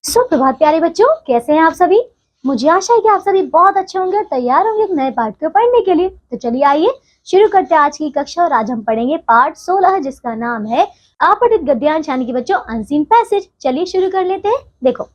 सुप्रभात प्यारे बच्चों, कैसे हैं आप सभी। मुझे आशा है कि आप सभी बहुत अच्छे होंगे और तैयार होंगे एक नए पाठ को पढ़ने के लिए। तो चलिए आइए शुरू करते हैं आज की कक्षा और आज हम पढ़ेंगे पाठ 16 जिसका नाम है अपठित गद्यांश यानी कि बच्चों अनसीन पैसेज। चलिए शुरू कर लेते हैं। देखो,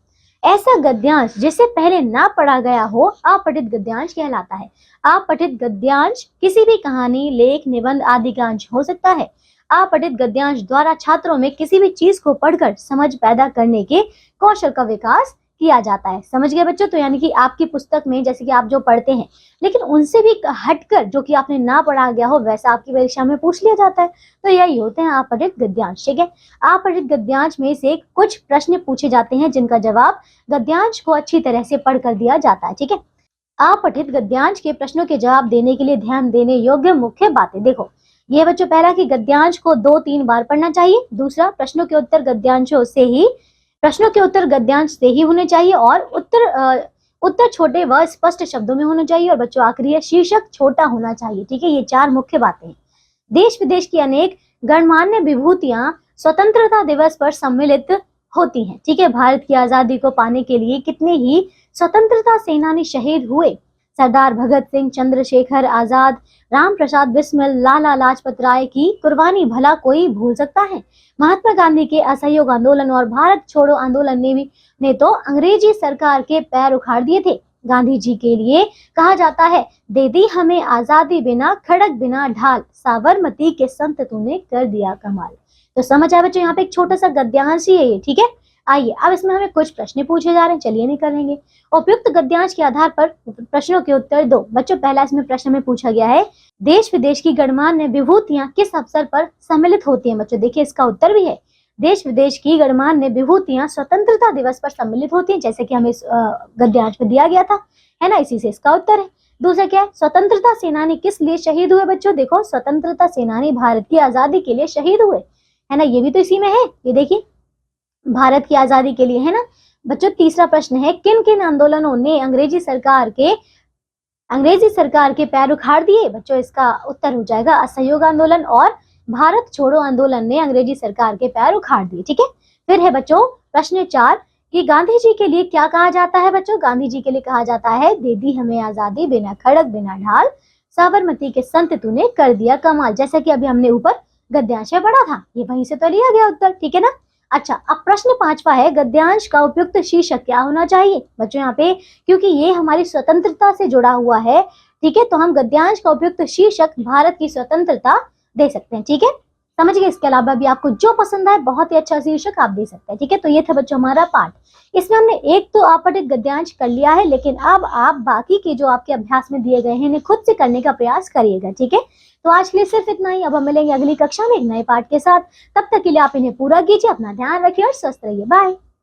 ऐसा गद्यांश जिसे पहले ना पढ़ा गया हो अपठित गद्यांश कहलाता है। अपठित गद्यांश किसी भी कहानी, लेख, निबंध आदि का अंश हो सकता है। अपठित गद्यांश द्वारा छात्रों में किसी भी चीज को पढ़कर समझ पैदा करने के कौशल का विकास किया जाता है। समझ गए बच्चों। तो यानी कि आपकी पुस्तक में जैसे कि आप जो पढ़ते हैं लेकिन उनसे भी हटकर जो कि आपने ना पढ़ा गया हो वैसा आपकी परीक्षा में पूछ लिया जाता है। तो यही होते हैं अपठित गद्यांश। ठीक है, अपठित गद्यांश में से कुछ प्रश्न पूछे जाते हैं जिनका जवाब गद्यांश को अच्छी तरह से पढ़ कर दिया जाता है। ठीक है, अपठित गद्यांश के प्रश्नों के जवाब देने के लिए ध्यान देने योग्य मुख्य बातें। देखो, ये बच्चों पहला कि गद्यांश को 2-3 बार पढ़ना चाहिए। दूसरा, प्रश्नों के उत्तर गद्यांश से ही होने चाहिए और उत्तर छोटे व स्पष्ट शब्दों में होने चाहिए। और बच्चों आखिरी है, शीर्षक छोटा होना चाहिए। ठीक है, ये 4 मुख्य बातें हैं। देश विदेश की अनेक गणमान्य विभूतियां स्वतंत्रता दिवस पर सम्मिलित होती हैं। ठीक है, भारत की आजादी को पाने के लिए कितने ही स्वतंत्रता सेनानी शहीद हुए। सरदार भगत सिंह, चंद्रशेखर आजाद, राम प्रसाद बिस्मिल, लाला लाजपत राय की कुर्बानी भला कोई भूल सकता है। महात्मा गांधी के असहयोग आंदोलन और भारत छोड़ो आंदोलन ने तो अंग्रेजी सरकार के पैर उखाड़ दिए थे। गांधी जी के लिए कहा जाता है, दे दी हमें आजादी बिना खड़क बिना ढाल, साबरमती के संत तूने कर दिया कमाल। तो समझ आए बच्चों, यहाँ पे एक छोटा सा गद्यांश ही है ये। ठीक है, आइए अब इसमें हमें कुछ प्रश्न पूछे जा रहे हैं, चलिए निकलेंगे। उपयुक्त गद्यांश के आधार पर प्रश्नों के उत्तर दो। बच्चों पहला इसमें प्रश्न में पूछा गया है, देश विदेश की गणमान्य विभूतियां किस अवसर पर सम्मिलित होती हैं। बच्चों देखिए इसका उत्तर भी है, देश विदेश की गणमान्य विभूतियां स्वतंत्रता दिवस पर सम्मिलित होती हैं, जैसे कि हमें गद्यांश में दिया गया था, है ना। इसी से इसका उत्तर है। दूसरा क्या है, स्वतंत्रता सेनानी किस लिए शहीद हुए। बच्चों देखो, स्वतंत्रता सेनानी भारत की आजादी के लिए शहीद हुए, है ना। ये भी तो इसी में है, ये देखिए भारत की आजादी के लिए, है ना। बच्चों तीसरा प्रश्न है, किन किन आंदोलनों ने अंग्रेजी सरकार के पैर उखाड़ दिए। बच्चों इसका उत्तर हो जाएगा असहयोग आंदोलन और भारत छोड़ो आंदोलन ने अंग्रेजी सरकार के पैर उखाड़ दिए। ठीक है, फिर है बच्चों प्रश्न 4 कि गांधी जी के लिए क्या कहा जाता है। बच्चों गांधी जी के लिए कहा जाता है, दे दी हमें आजादी बिना खड़क बिना ढाल, साबरमती के संत तूने कर दिया कमाल। जैसा कि अभी हमने ऊपर गद्यांश में पढ़ा था, ये वहीं से तो लिया गया उत्तर। ठीक है ना। अच्छा, अब प्रश्न 5वां है, गद्यांश का उपयुक्त शीर्षक क्या होना चाहिए। बच्चों यहाँ पे क्योंकि ये हमारी स्वतंत्रता से जुड़ा हुआ है, ठीक है, तो हम गद्यांश का उपयुक्त शीर्षक भारत की स्वतंत्रता दे सकते हैं। ठीक है, समझ गए। इसके अलावा भी आपको जो पसंद आए बहुत ही अच्छा शीर्षक आप दे सकते हैं। ठीक है, तो ये था बच्चों हमारा पाठ। इसमें हमने एक तो अपठित गद्यांश कर लिया है, लेकिन अब आप बाकी के जो आपके अभ्यास में दिए गए हैं इन्हें खुद से करने का प्रयास करिएगा। ठीक है, तो आज के लिए सिर्फ इतना ही। अब हम मिलेंगे अगली कक्षा में एक नए पाठ के साथ। तब तक के लिए आप इन्हें पूरा कीजिए, अपना ध्यान रखिए और स्वस्थ रहिए। बाय।